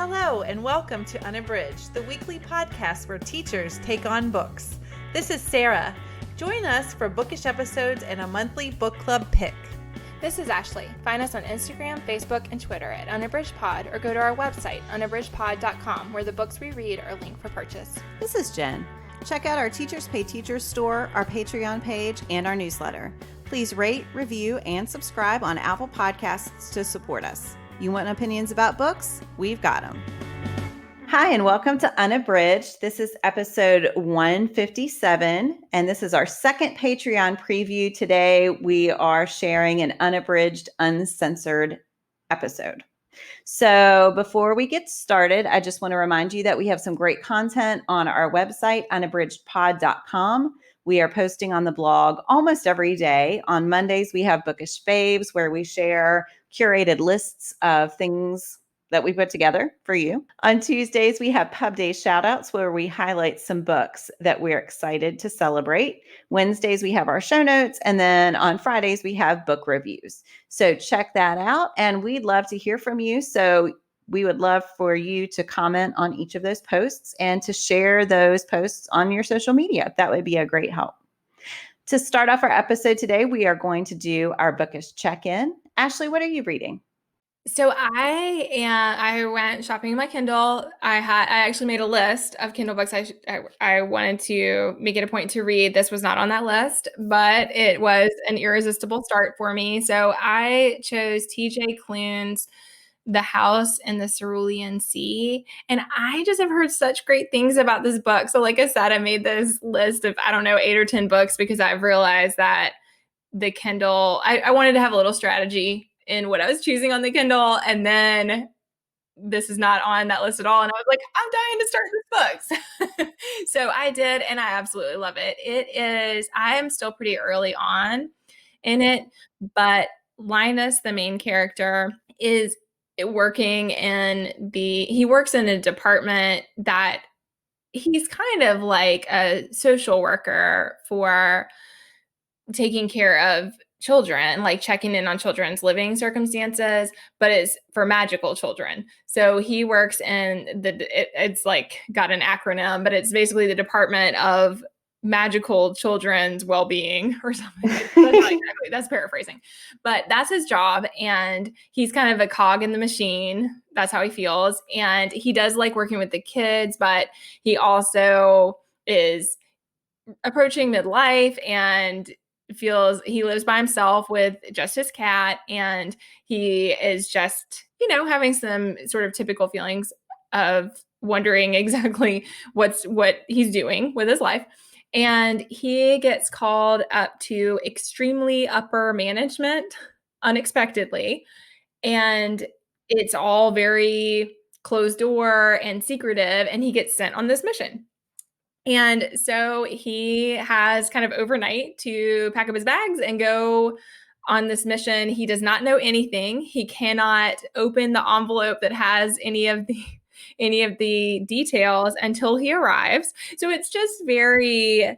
Hello and welcome to Unabridged, the weekly podcast where teachers take on books. This is Sara. Join us for bookish episodes and a monthly book club pick. This is Ashley. Find us on Instagram, Facebook, and Twitter at Unabridged Pod, or go to our website, unabridgedpod.com, where the books we read are linked for purchase. This is Jen. Check out our Teachers Pay Teachers store, our Patreon page, and our newsletter. Please rate, review, and subscribe on Apple Podcasts to support us. You want opinions about books? We've got them. Hi, and welcome to Unabridged. This is episode 157, and this is our second Patreon preview. Today, we are sharing an Unabridged, Uncensored episode. So before we get started, I just want to remind you that we have some great content on our website, unabridgedpod.com. We are posting on the blog almost every day. On Mondays, we have Bookish Faves, where we share curated lists of things that we put together for you. On Tuesdays, we have Pub Day Shoutouts, where we highlight some books that we're excited to celebrate. Wednesdays, we have our show notes. And then on Fridays, we have book reviews. So check that out. And we'd love to hear from you. So we would love for you to comment on each of those posts and to share those posts on your social media. That would be a great help. To start off our episode today, we are going to do our Bookish Check-in. Ashley, what are you reading? So I went shopping in my Kindle. I actually made a list of Kindle books I wanted to make it a point to read. This was not on that list, but it was an irresistible start for me. So I chose TJ Klune's The House in the Cerulean Sea. And I just have heard such great things about this book. So like I said, I made this list of, 8 or 10 books because I've realized that the Kindle, I wanted to have a little strategy in what I was choosing on the Kindle. And then this is not on that list at all. And I was like, I'm dying to start this book. So I did, and I absolutely love it. I am still pretty early on in it, but Linus, the main character, is working he works in a department that he's kind of like a social worker for taking care of children, like checking in on children's living circumstances, but it's for magical children. So he works in it's like got an acronym, but it's basically the Department of Magical Children's Well-being or something. That's paraphrasing, but that's his job. And he's kind of a cog in the machine. That's how he feels. And he does like working with the kids, but he also is approaching midlife and feels he lives by himself with just his cat, and he is just, having some sort of typical feelings of wondering exactly what he's doing with his life. And he gets called up to extremely upper management unexpectedly, and it's all very closed door and secretive, and he gets sent on this mission. And so he has kind of overnight to pack up his bags and go on this mission. He does not know anything. He cannot open the envelope that has any of the details until he arrives. So it's just there's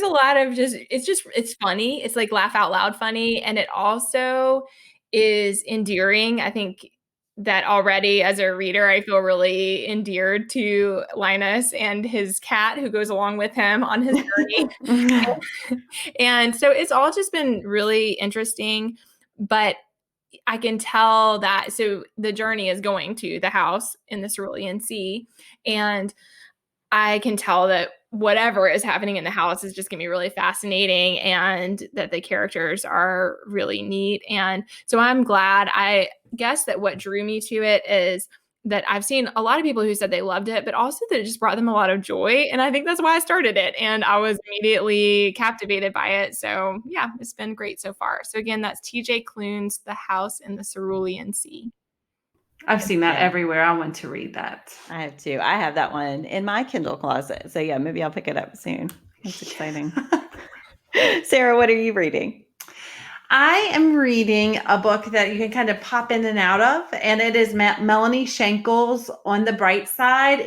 a lot of it's funny. It's like laugh out loud funny. And it also is endearing. I think that already as a reader, I feel really endeared to Linus and his cat who goes along with him on his journey. And so it's all just been really interesting, but I can tell that, so the journey is going to the house in the Cerulean Sea, and I can tell that whatever is happening in the house is just going to be really fascinating, and that the characters are really neat. And so I'm glad. I guess that what drew me to it is that I've seen a lot of people who said they loved it, but also that it just brought them a lot of joy. And I think that's why I started it. And I was immediately captivated by it. So yeah, it's been great so far. So again, that's TJ Klune's The House in the Cerulean Sea. I've seen that everywhere. I want to read that. I have too. I have that one in my Kindle closet. So yeah, maybe I'll pick it up soon. That's exciting. Sara, what are you reading? I am reading a book that you can kind of pop in and out of, and it is Melanie Shankle's On the Bright Side.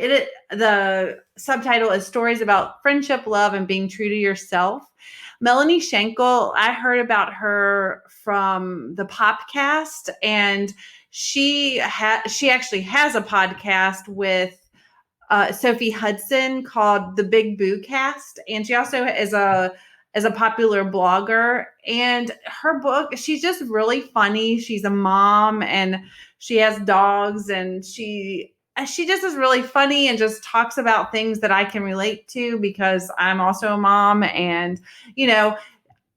The subtitle is Stories About Friendship, Love, and Being True to Yourself. Melanie Shankle, I heard about her from the Popcast, and she actually has a podcast with Sophie Hudson called The Big Boo Cast, and she also is a popular blogger. And her book, she's just really funny. She's a mom and she has dogs, and she just is really funny and just talks about things that I can relate to because I'm also a mom. And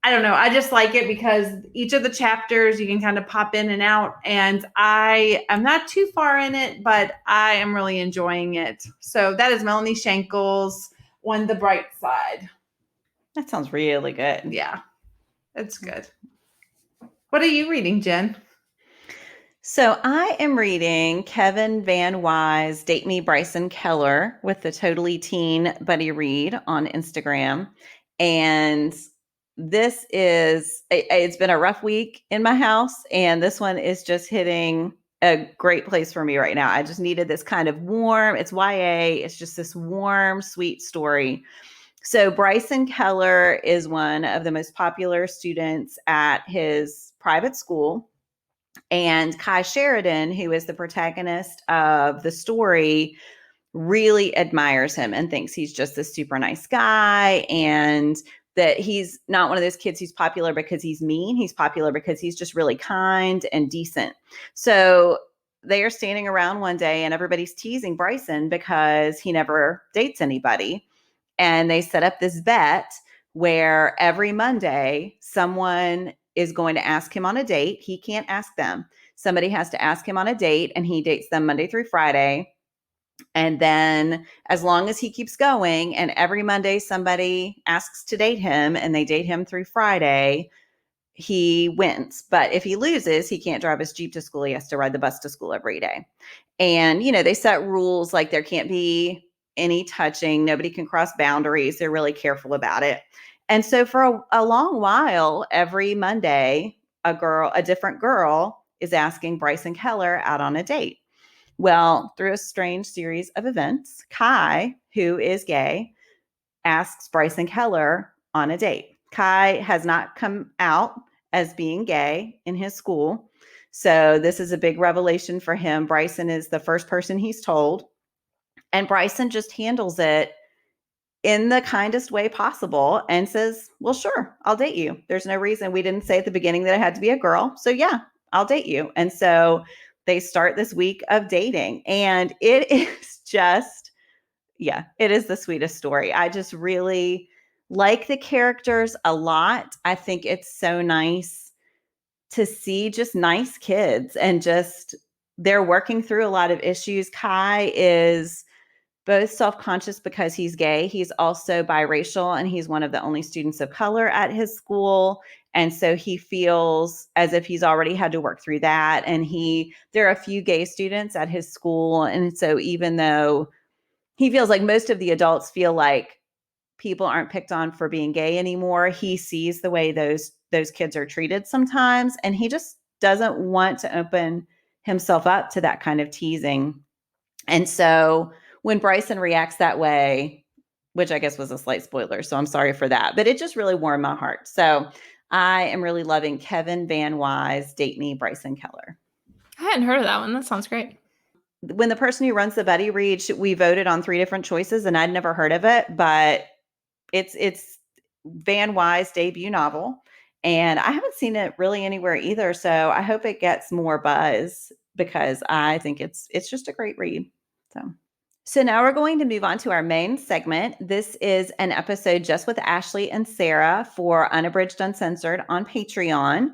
I don't know. I just like it because each of the chapters you can kind of pop in and out, and I am not too far in it, but I am really enjoying it. So that is Melanie Shankle's On the Bright Side. That sounds really good. Yeah, it's good. What are you reading, Jen? So I am reading Kevin Van Whye's Date Me Bryson Keller with the Totally Teen Buddy Read on Instagram. And it's been a rough week in my house, and this one is just hitting a great place for me right now. I just needed this kind of warm, it's YA, it's just this warm, sweet story. So Bryson Keller is one of the most popular students at his private school. And Kai Sheridan, who is the protagonist of the story, really admires him and thinks he's just this super nice guy, and that he's not one of those kids who's popular because he's mean. He's popular because he's just really kind and decent. So they are standing around one day and everybody's teasing Bryson because he never dates anybody. And they set up this bet where every Monday someone is going to ask him on a date. He can't ask them. Somebody has to ask him on a date, and he dates them Monday through Friday. And then as long as he keeps going, and every Monday somebody asks to date him and they date him through Friday, he wins. But if he loses, he can't drive his Jeep to school. He has to ride the bus to school every day. And, they set rules like there can't be any touching. Nobody can cross boundaries. They're really careful about it. And so for a long while, every Monday, a different girl is asking Bryson Keller out on a date. Well, through a strange series of events, Kai, who is gay, asks Bryson Keller on a date. Kai has not come out as being gay in his school. So this is a big revelation for him. Bryson is the first person he's told. And Bryson just handles it in the kindest way possible and says, well, sure, I'll date you. There's no reason. We didn't say at the beginning that I had to be a girl. So yeah, I'll date you. And so they start this week of dating, and it is just, it is the sweetest story. I just really like the characters a lot. I think it's so nice to see just nice kids, and just they're working through a lot of issues. Kai is both self-conscious because he's gay. He's also biracial, and he's one of the only students of color at his school. And so he feels as if he's already had to work through that. And there are a few gay students at his school. And so even though he feels like most of the adults feel like people aren't picked on for being gay anymore, he sees the way those kids are treated sometimes. And he just doesn't want to open himself up to that kind of teasing. And so when Bryson reacts that way, which I guess was a slight spoiler, so I'm sorry for that, but it just really warmed my heart. So I am really loving Kevin Van Whye's Date Me Bryson Keller. I hadn't heard of that one. That sounds great. When the person who runs the buddy read, we voted on 3 different choices, and I'd never heard of it, but it's Van Whye's debut novel, and I haven't seen it really anywhere either. So I hope it gets more buzz because I think it's just a great read. So now we're going to move on to our main segment. This is an episode just with Ashley and Sara for Unabridged, Uncensored on Patreon.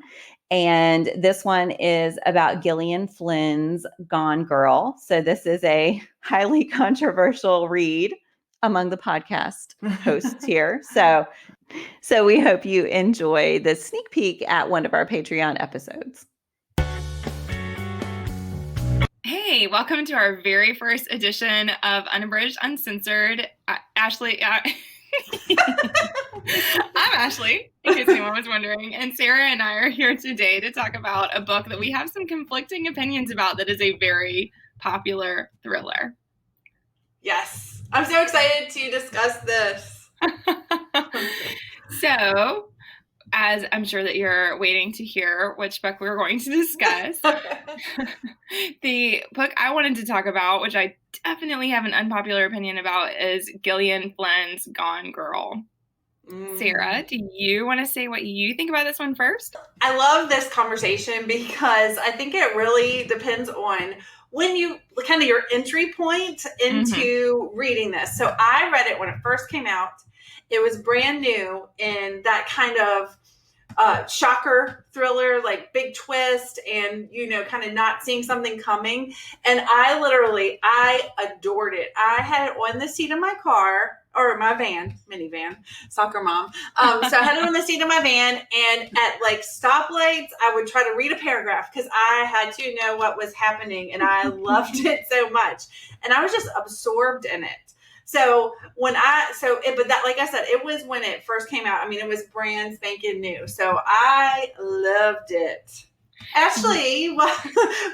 And this one is about Gillian Flynn's Gone Girl. So this is a highly controversial read among the podcast hosts here. So we hope you enjoy the sneak peek at one of our Patreon episodes. Hey, welcome to our very first edition of Unabridged, Uncensored. Ashley, I'm Ashley, in case anyone was wondering, and Sara and I are here today to talk about a book that we have some conflicting opinions about that is a very popular thriller. Yes, I'm so excited to discuss this. So, as I'm sure that you're waiting to hear which book we're going to discuss, the book I wanted to talk about, which I definitely have an unpopular opinion about, is Gillian Flynn's Gone Girl. Sara, do you want to say what you think about this one first? I love this conversation because I think it really depends on when you kind of your entry point into reading this. So I read it when it first came out. It was brand new in that kind of shocker thriller, like big twist and, kind of not seeing something coming. And I adored it. I had it on the seat of my car or my minivan, soccer mom. So I had it on the seat of my van, and at like stoplights, I would try to read a paragraph because I had to know what was happening, and I loved it so much. And I was just absorbed in it. So like I said, it was when it first came out. I mean, it was brand spanking new. So I loved it. Ashley,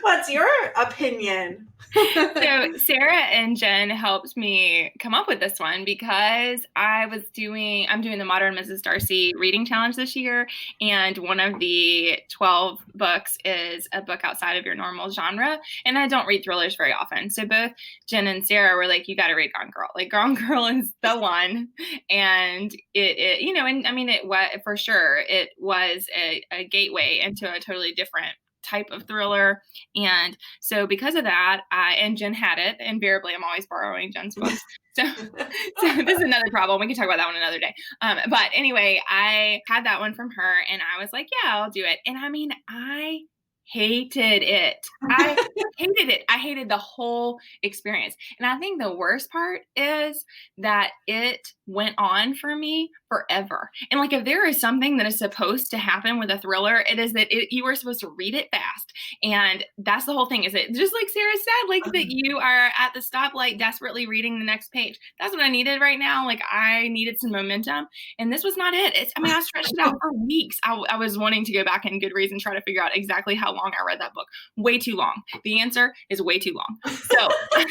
what's your opinion? So Sara and Jen helped me come up with this one because I'm doing the Modern Mrs. Darcy reading challenge this year, and one of the 12 books is a book outside of your normal genre, and I don't read thrillers very often. So both Jen and Sara were like, you got to read Gone Girl. Like, Gone Girl is the one, and it was, for sure, it was a gateway into a totally different type of thriller. And so because of that, and Jen had it, invariably I'm always borrowing Jen's books. So this is another problem. We can talk about that one another day. But anyway, I had that one from her, and I was like, yeah, I'll do it. And I mean, I hated it. I hated it. I hated the whole experience. And I think the worst part is that it went on for me forever. And like, if there is something that is supposed to happen with a thriller, it is that you are supposed to read it fast. And that's the whole thing, is it just like Sara said, like that you are at the stoplight desperately reading the next page. That's what I needed right now. Like, I needed some momentum, and this was not it. I stretched it out for weeks. I was wanting to go back in Goodreads and try to figure out exactly how long I read that book. Way too long. The answer is way too long. So I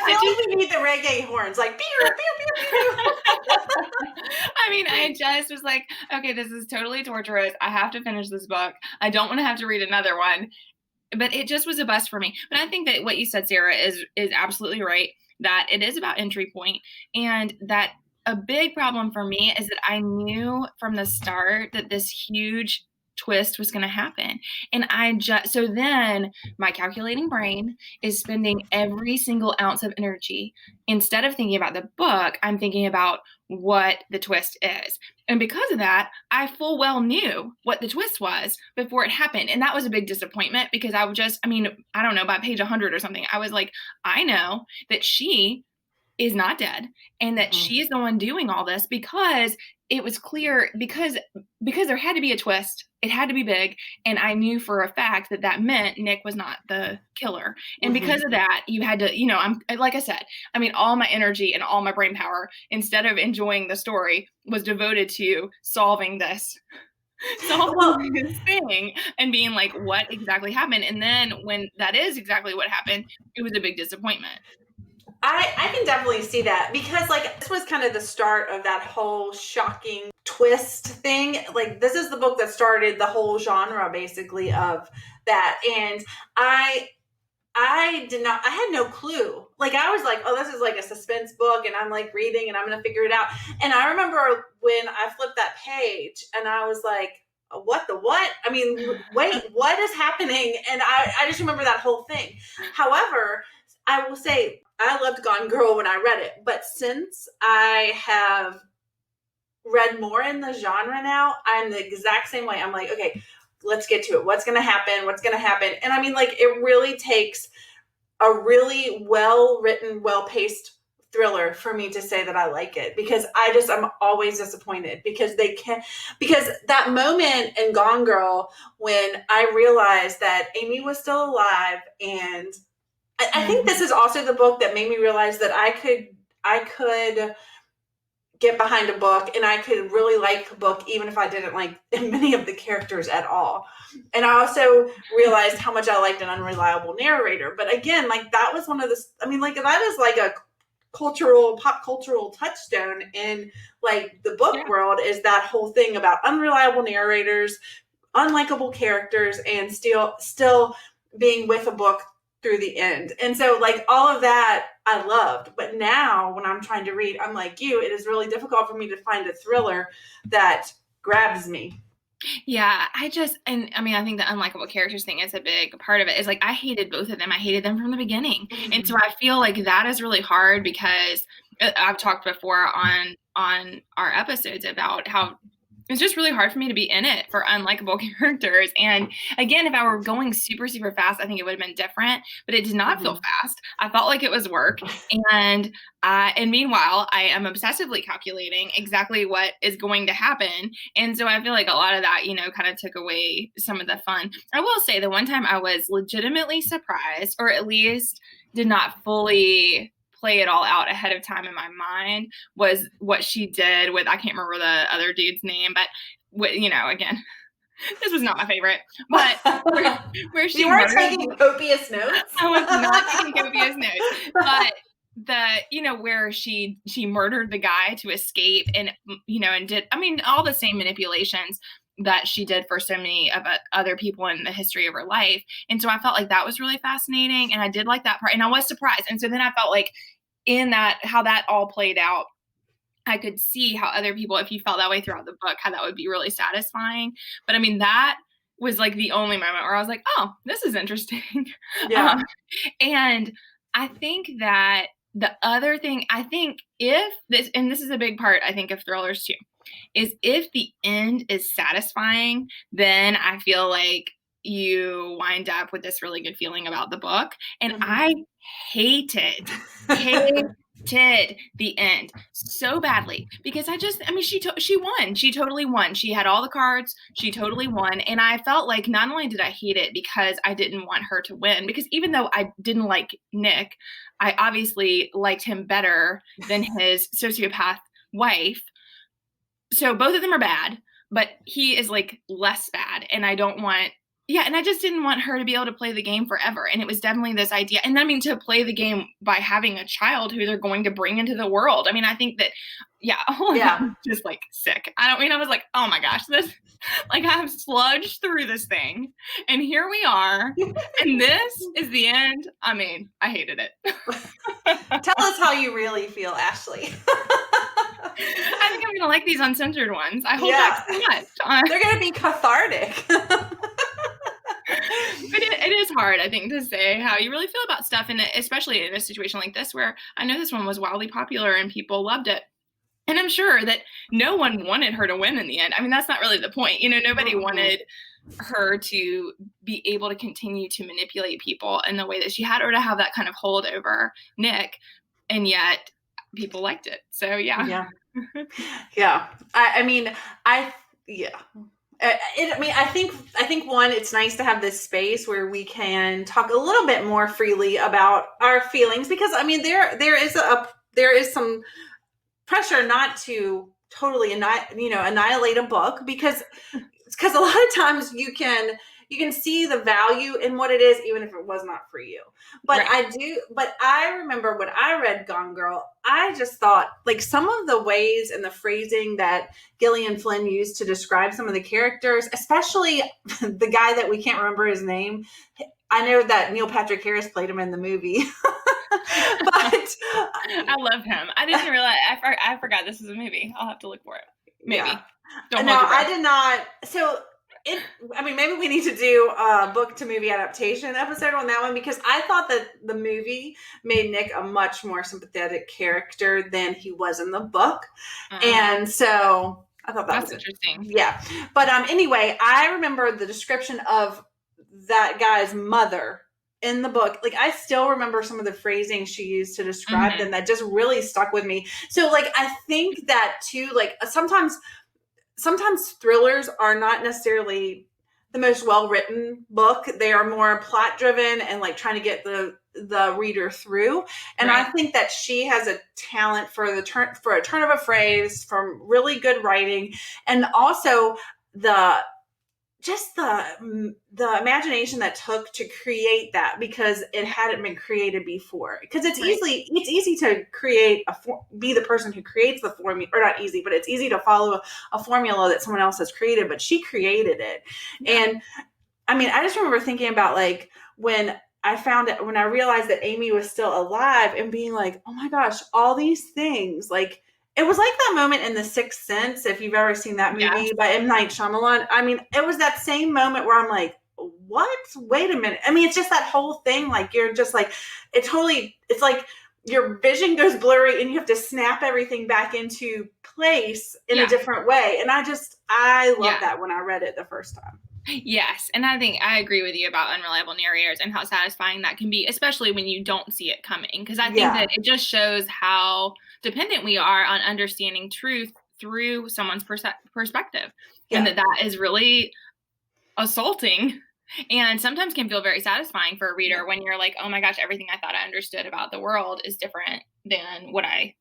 feel like we need the reggae horns, like pew, pew, pew, pew. I mean, I just was like, okay, this is totally torturous. I have to finish this book. I don't want to have to read another one. But it just was a bust for me. But I think that what you said, Sara, is absolutely right, that it is about entry point, and that a big problem for me is that I knew from the start that this huge twist was going to happen. And so then my calculating brain is spending every single ounce of energy. Instead of thinking about the book, I'm thinking about what the twist is. And because of that, I full well knew what the twist was before it happened. And that was a big disappointment, because I don't know, by page 100 or something, I was like, I know that she is not dead, and that she is the one doing all this, because it was clear, because there had to be a twist. It had to be big. And I knew for a fact that meant Nick was not the killer. And because of that, you had to, like I said, all my energy and all my brain power, instead of enjoying the story, was devoted to solving this thing and being like, what exactly happened? And then when that is exactly what happened, it was a big disappointment. I can definitely see that, because like this was kind of the start of that whole shocking twist thing. Like, this is the book that started the whole genre basically of that. And I had no clue. Like, I was like, oh, this is like a suspense book, and I'm like reading and I'm going to figure it out. And I remember when I flipped that page and I was like, what? Wait, what is happening? And I just remember that whole thing. However, I will say, I loved Gone Girl when I read it, but since I have read more in the genre now, I'm the exact same way. I'm like, okay, let's get to it. What's going to happen? And it really takes a really well-written, well-paced thriller for me to say that I like it, because I'm always disappointed, because that moment in Gone Girl when I realized that Amy was still alive, and I think this is also the book that made me realize that I could get behind a book, and I could really like a book even if I didn't like many of the characters at all. And I also realized how much I liked an unreliable narrator. But again, like, that was one of the, that is like pop cultural touchstone in like the book world is that whole thing about unreliable narrators, unlikable characters, and still being with a book through the end. And so like all of that I loved. But now when I'm trying to read, I'm like you, it is really difficult for me to find a thriller that grabs me. Yeah, I think the unlikable characters thing is a big part of it. Is like I hated both of them. I hated them from the beginning. Mm-hmm. And so I feel like that is really hard because I've talked before on our episodes about how it's just really hard for me to be in it for unlikable characters. And again, if I were going super, super fast, I think it would have been different, but it did not feel fast. I felt like it was work. And meanwhile, I am obsessively calculating exactly what is going to happen. And so I feel like a lot of that, kind of took away some of the fun. I will say the one time I was legitimately surprised, or at least did not fully play it all out ahead of time in my mind, was what she did with, I can't remember the other dude's name, but again, this was not my favorite, but where she you were taking copious notes. I was not taking copious notes, but where she murdered the guy to escape and did all the same manipulations that she did for so many of other people in the history of her life. And so I felt like that was really fascinating. And I did like that part. And I was surprised. And so then I felt like in that, how that all played out, I could see how other people, if you felt that way throughout the book, how that would be really satisfying. But that was like the only moment where I was like, oh, this is interesting. Yeah. And I think that the other thing, if this, and this is a big part, I think, of thrillers too, is if the end is satisfying, then I feel like you wind up with this really good feeling about the book. And I hated the end so badly because she won. She totally won. She had all the cards. She totally won. And I felt like not only did I hate it because I didn't want her to win, because even though I didn't like Nick, I obviously liked him better than his sociopath wife. So both of them are bad, but he is like less bad. And I just didn't want her to be able to play the game forever. And it was definitely this idea. And to play the game by having a child who they're going to bring into the world. I think that, I'm just like sick. I was like, oh my gosh, this, like I've sludged through this thing and here we are. And this is the end. I hated it. Tell us how you really feel, Ashley. I think I'm going to like these uncensored ones. I hold back so much. They're going to be cathartic. But it is hard, I think, to say how you really feel about stuff, and especially in a situation like this where I know this one was wildly popular and people loved it. And I'm sure that no one wanted her to win in the end. That's not really the point. Nobody wanted her to be able to continue to manipulate people in the way that she had, or to have that kind of hold over Nick. And yet people liked it. So, yeah. Yeah. I think one, it's nice to have this space where we can talk a little bit more freely about our feelings, because there is some pressure not to totally annihilate a book, because a lot of times you can see the value in what it is, even if it was not for you. But I remember when I read Gone Girl, I just thought like some of the ways and the phrasing that Gillian Flynn used to describe some of the characters, especially the guy that we can't remember his name. I know that Neil Patrick Harris played him in the movie. But I love him. I didn't realize. I forgot this was a movie. I'll have to look for it. Maybe. Yeah. I did not. So maybe we need to do a book to movie adaptation episode on that one, because I thought that the movie made Nick a much more sympathetic character than he was in the book. And so I thought that's interesting. Yeah. But anyway, I remember the description of that guy's mother in the book. Like, I still remember some of the phrasing she used to describe them that just really stuck with me. So like, I think that too, like sometimes thrillers are not necessarily the most well-written book. They are more plot driven and like trying to get the reader through. And I think that she has a talent for a turn of a phrase, from really good writing, and also the just the imagination that took to create that, because it hadn't been created before. Because it's easy to create be the person who creates the formula, or not easy, but it's easy to follow a formula that someone else has created, but she created it. Yeah. And I mean, I just remember thinking about like when I realized that Amy was still alive and being like, oh my gosh, all these things, like, it was like that moment in The Sixth Sense, if you've ever seen that movie by M. Night Shyamalan. I mean, it was that same moment where I'm like, what? Wait a minute. I mean, it's just that whole thing. Like, you're just like, it's like your vision goes blurry and you have to snap everything back into place in a different way. And I love that when I read it the first time. Yes. And I think I agree with you about unreliable narrators and how satisfying that can be, especially when you don't see it coming. Because I think that it just shows how dependent we are on understanding truth through someone's perspective. And that is really assaulting and sometimes can feel very satisfying for a reader when you're like, oh my gosh, everything I thought I understood about the world is different than what I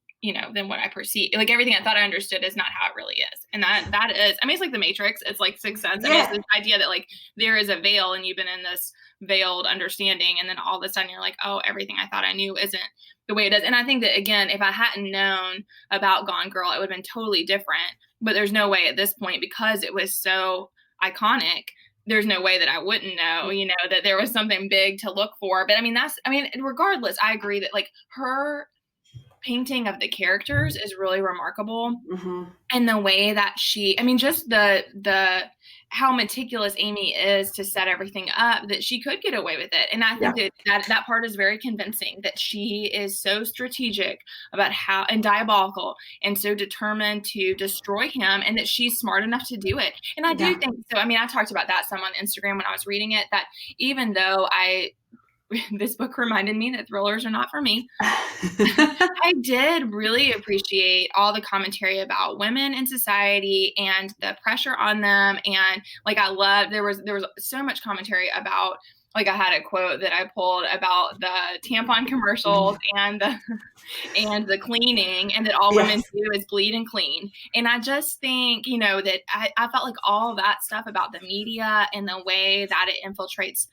perceive. Like, everything I thought I understood is not how it really is. And that is, I mean, it's like The Matrix. It's like Sixth Sense. I mean, it's this idea that like there is a veil and you've been in this veiled understanding. And then all of a sudden you're like, oh, everything I thought I knew isn't the way it is. And I think that, again, if I hadn't known about Gone Girl, it would have been totally different. But there's no way at this point, because it was so iconic, there's no way that I wouldn't know, that there was something big to look for. But I mean, regardless, I agree that like her painting of the characters is really remarkable. Mm-hmm. And the way that just the how meticulous Amy is to set everything up, that she could get away with it. And I think that part is very convincing, that she is so strategic about how, and diabolical, and so determined to destroy him, and that she's smart enough to do it. And I do think so. I mean, I talked about that some on Instagram when I was reading it, that even though this book reminded me that thrillers are not for me. I did really appreciate all the commentary about women in society and the pressure on them. And like, I loved, there was so much commentary about, like, I had a quote that I pulled about the tampon commercials and the cleaning, and that all women do is bleed and clean. And I just think, that I felt like all that stuff about the media and the way that it infiltrates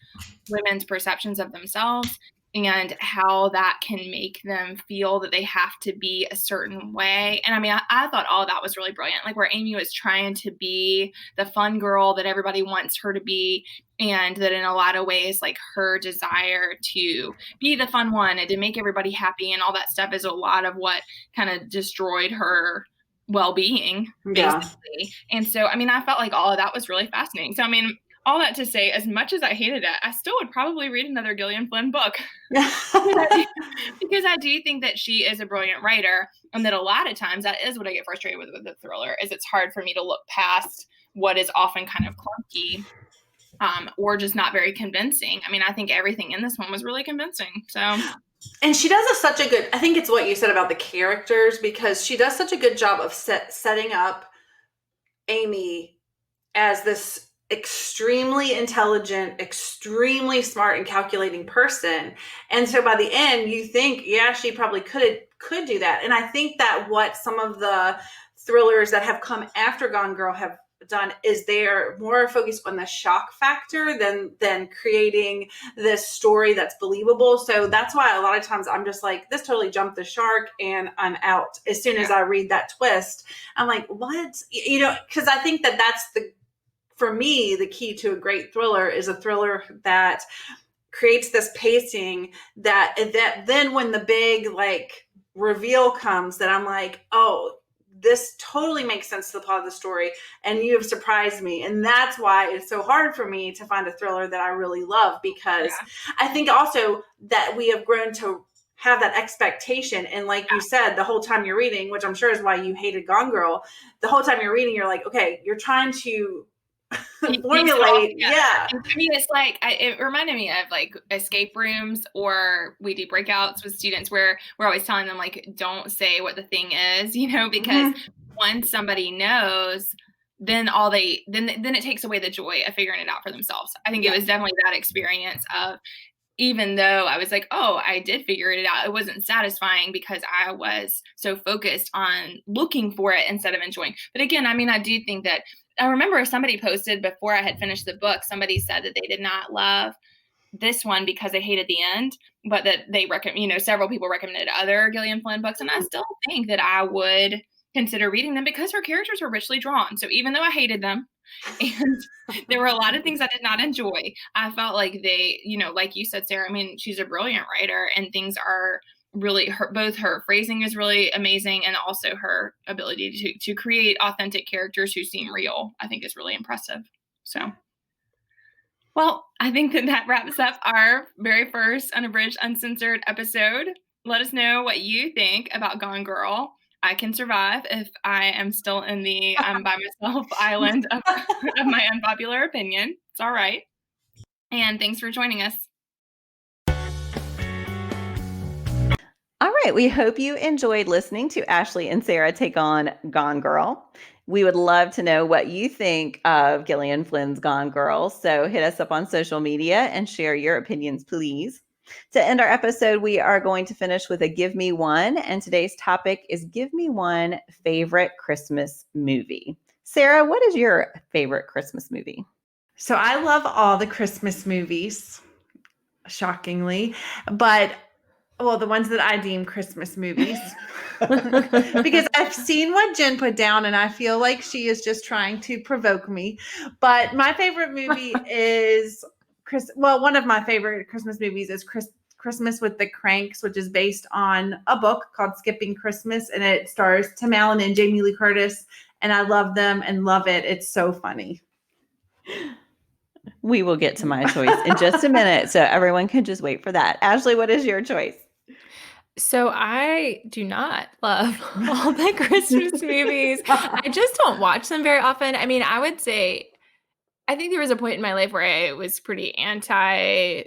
women's perceptions of themselves, and how that can make them feel that they have to be a certain way. And I mean, I thought all that was really brilliant. Like, where Amy was trying to be the fun girl that everybody wants her to be, and that in a lot of ways, like, her desire to be the fun one and to make everybody happy and all that stuff is a lot of what kind of destroyed her well-being, basically. And so, I mean, I felt like all of that was really fascinating. So, I mean, all that to say, as much as I hated it, I still would probably read another Gillian Flynn book. Because I do think that she is a brilliant writer, and that a lot of times that is what I get frustrated with the thriller, is it's hard for me to look past what is often kind of clunky, or just not very convincing. I mean, I think everything in this one was really convincing. So, and she does such a good, I think it's what you said about the characters, because she does such a good job of setting up Amy as this extremely intelligent, extremely smart and calculating person. And so by the end, you think, she probably could do that. And I think that what some of the thrillers that have come after Gone Girl have done is they're more focused on the shock factor than creating this story that's believable. So that's why a lot of times I'm just like, this totally jumped the shark and I'm out. As soon as I read that twist, I'm like, what? Because I think that that's for me, the key to a great thriller is a thriller that creates this pacing that then when the big like reveal comes, that I'm like, oh, this totally makes sense to the plot of the story, and you have surprised me. And that's why it's so hard for me to find a thriller that I really love, because I think also that we have grown to have that expectation. And like you said, the whole time you're reading, which I'm sure is why you hated Gone Girl, the whole time you're reading, you're like, okay, you're trying to formulate. I mean, it's like, it reminded me of like escape rooms, or we do breakouts with students where we're always telling them, like, don't say what the thing is, because once somebody knows, then then it takes away the joy of figuring it out for themselves. I think it was definitely that experience of, even though I was like, oh, I did figure it out, it wasn't satisfying because I was so focused on looking for it instead of enjoying. But again, I mean, I do think that I remember somebody posted before I had finished the book, somebody said that they did not love this one because they hated the end, but that they recommend, several people recommended other Gillian Flynn books. And I still think that I would consider reading them because her characters are richly drawn. So even though I hated them and there were a lot of things I did not enjoy, I felt like they, like you said, Sarah, I mean, she's a brilliant writer and things are really both her phrasing is really amazing and also her ability to create authentic characters who seem real, I think is really impressive. So, well, I think that wraps up our very first Unabridged, Uncensored episode. Let us know what you think about Gone Girl. I can survive if I am still in the I'm by myself island of my unpopular opinion. It's all right. And thanks for joining us. All right. We hope you enjoyed listening to Ashley and Sarah take on Gone Girl. We would love to know what you think of Gillian Flynn's Gone Girl. So hit us up on social media and share your opinions, please. To end our episode, we are going to finish with a Give Me One. And today's topic is Give Me One Favorite Christmas Movie. Sarah, what is your favorite Christmas movie? So I love all the Christmas movies, shockingly, but the ones that I deem Christmas movies, because I've seen what Jen put down and I feel like she is just trying to provoke me. But my favorite movie is one of my favorite Christmas movies is Christmas with the Cranks, which is based on a book called Skipping Christmas, and it stars Tim Allen and Jamie Lee Curtis, and I love them and love it. It's so funny. We will get to my choice in just a minute, so everyone can just wait for that. Ashley, what is your choice? So I do not love all the Christmas movies. I just don't watch them very often. I mean, I would say, I think there was a point in my life where I was pretty anti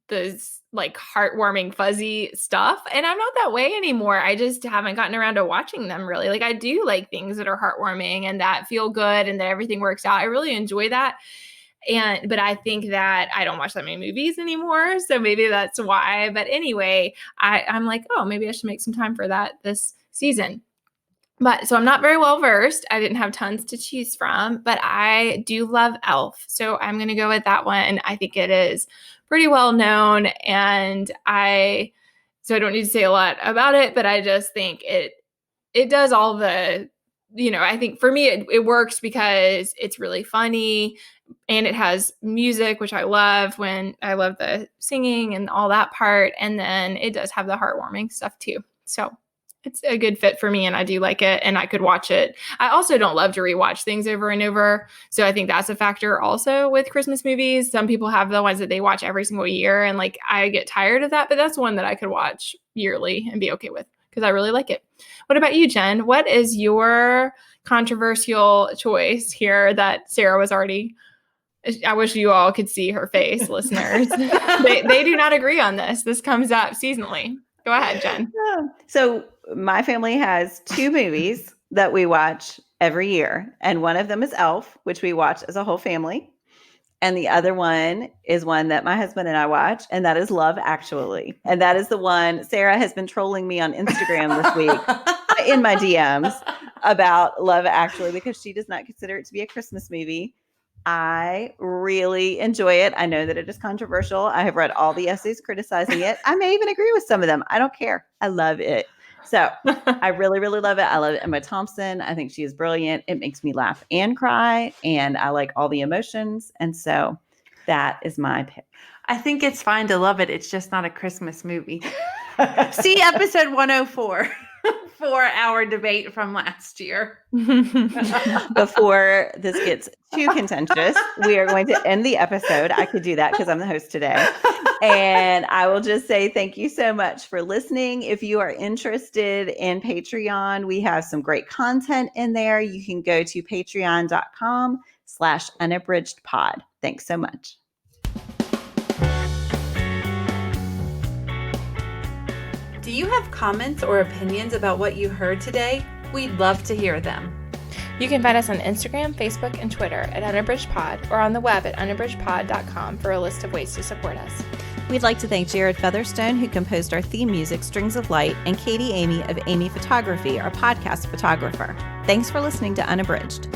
this like heartwarming, fuzzy stuff. And I'm not that way anymore. I just haven't gotten around to watching them really. Like I do like things that are heartwarming and that feel good and that everything works out. I really enjoy that. But I think that I don't watch that many movies anymore. So maybe that's why. But anyway, I'm like, oh, maybe I should make some time for that this season. So I'm not very well versed. I didn't have tons to choose from, but I do love Elf. So I'm going to go with that one. I think it is pretty well known. And I don't need to say a lot about it, but I just think it does all the, I think for me, it works because it's really funny and it has music, which I love when I love the singing and all that part. And then it does have the heartwarming stuff too. So it's a good fit for me and I do like it and I could watch it. I also don't love to rewatch things over and over. So I think that's a factor also with Christmas movies. Some people have the ones that they watch every single year and like I get tired of that, but that's one that I could watch yearly and be okay with because I really like it. What about you, Jen? What is your controversial choice here that Sarah was already... I wish you all could see her face, listeners. They do not agree on this. This comes up seasonally. Go ahead, Jen. So my family has two movies that we watch every year. And one of them is Elf, which we watch as a whole family. And the other one is one that my husband and I watch, and that is Love Actually. And that is the one Sarah has been trolling me on Instagram this week in my DMs about Love Actually because she does not consider it to be a Christmas movie. I really enjoy it. I know that it is controversial. I have read all the essays criticizing it. I may even agree with some of them. I don't care. I love it. So I really, really love it. I love Emma Thompson. I think she is brilliant. It makes me laugh and cry, and I like all the emotions. And so that is my pick. I think it's fine to love it. It's just not a Christmas movie. See episode 104 for our debate from last year. Before this gets too contentious, we are going to end the episode. I could do that because I'm the host today. And I will just say thank you so much for listening. If you are interested in Patreon, we have some great content in there. You can go to patreon.com/unabridgedpod. Thanks so much. Do you have comments or opinions about what you heard today? We'd love to hear them. You can find us on Instagram, Facebook, and Twitter at UnabridgedPod or on the web at unabridgedpod.com for a list of ways to support us. We'd like to thank Jared Featherstone, who composed our theme music, Strings of Light, and Katie Amy of Amy Photography, our podcast photographer. Thanks for listening to Unabridged.